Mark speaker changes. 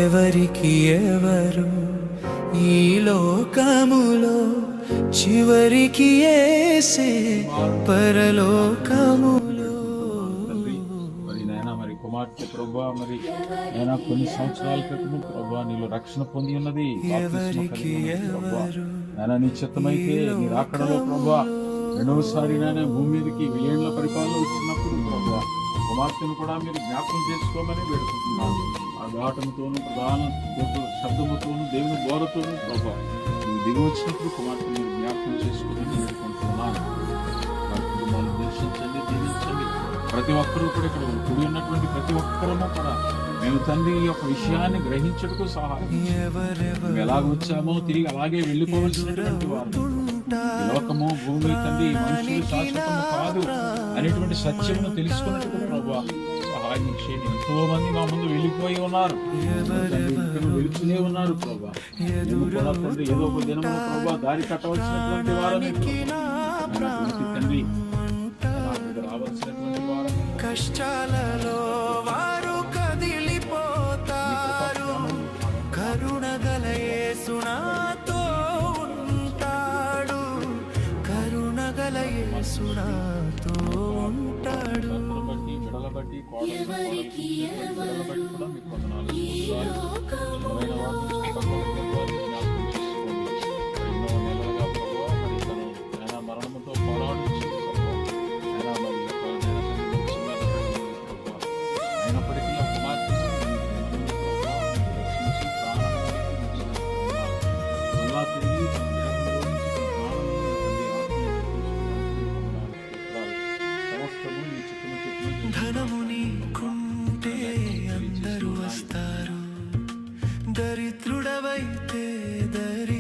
Speaker 1: ఎవరికి ఎవరు ఈ లోకములో చివరికి యేసే పరలోకములో.
Speaker 2: మరి నాయన మరి కుమార్తె ప్రభా మరి నేను కొన్ని సంవత్సరాల క్రితం ప్రభా నీలో రక్షణ పొంది ఉన్నది. నేను నీ చిత్తమైతే నీ రాకడలో ప్రభా రెండవసారి నేను భూమి మీదకి వెయ్యేళ్ల పరిపాలన వచ్చినప్పుడు ప్రభా కుమార్తెను కూడా మీరు జ్ఞాపకం చేసుకోమని వేడుకుంటున్నాను. ఆ ఘాటముతోనూ ప్రధాన శబ్దముతోనూ దేవుని బోరతోనూ ప్రభా నువ్వు దిగి వచ్చినప్పుడు కుమార్తెను మీరు జ్ఞాపకం చేసుకోమని వేడుకుంటున్నాను. నా కుటుంబాన్ని దర్శించండి, దీవించండి. ప్రతి ఒక్కరూ కూడా ఇక్కడ కూడి ఉన్నటువంటి ప్రతి ఒక్కరము కూడా మేము తండ్రి ఈ యొక్క విషయాన్ని గ్రహించడానికి సహాయం. మేము ఎలాగ వచ్చామో తిరిగి అలాగే వెళ్ళిపోవలసినటువంటి వారు. ఈ లోకము భూమి తండ్రి మనుషులు శాశ్వతము కాదు అనేటువంటి సత్యమును తెలుసుకున్నట్టు ప్రభా సహాయం చేయండి. ఎంతో మంది మా ముందు వెళ్ళిపోయి ఉన్నారు, వెళుతూనే ఉన్నారు ప్రభా. తండ్రి ఏదో ఒక దినము ప్రభా దారి కట్టవలసినటువంటి వారని తండ్రి రావాల్సినటువంటి వారని
Speaker 1: కష్టాలలో వారు కదిలిపోతారు. కరుణగల యేసు నాతో ఉంటాడు, కరుణగల యేసు నాతో ఉంటాడు.
Speaker 2: బట్టి కోడబట్టి కూడా మీకు మరణముతో పోరాడించి అయినప్పటికీ ఆ కుమార్తెను రక్షించి ప్రాణాన్ని తిరిగి
Speaker 1: ధనము నీకుంటే అందరూ వస్తారు, దరిద్రుడవైతే దరి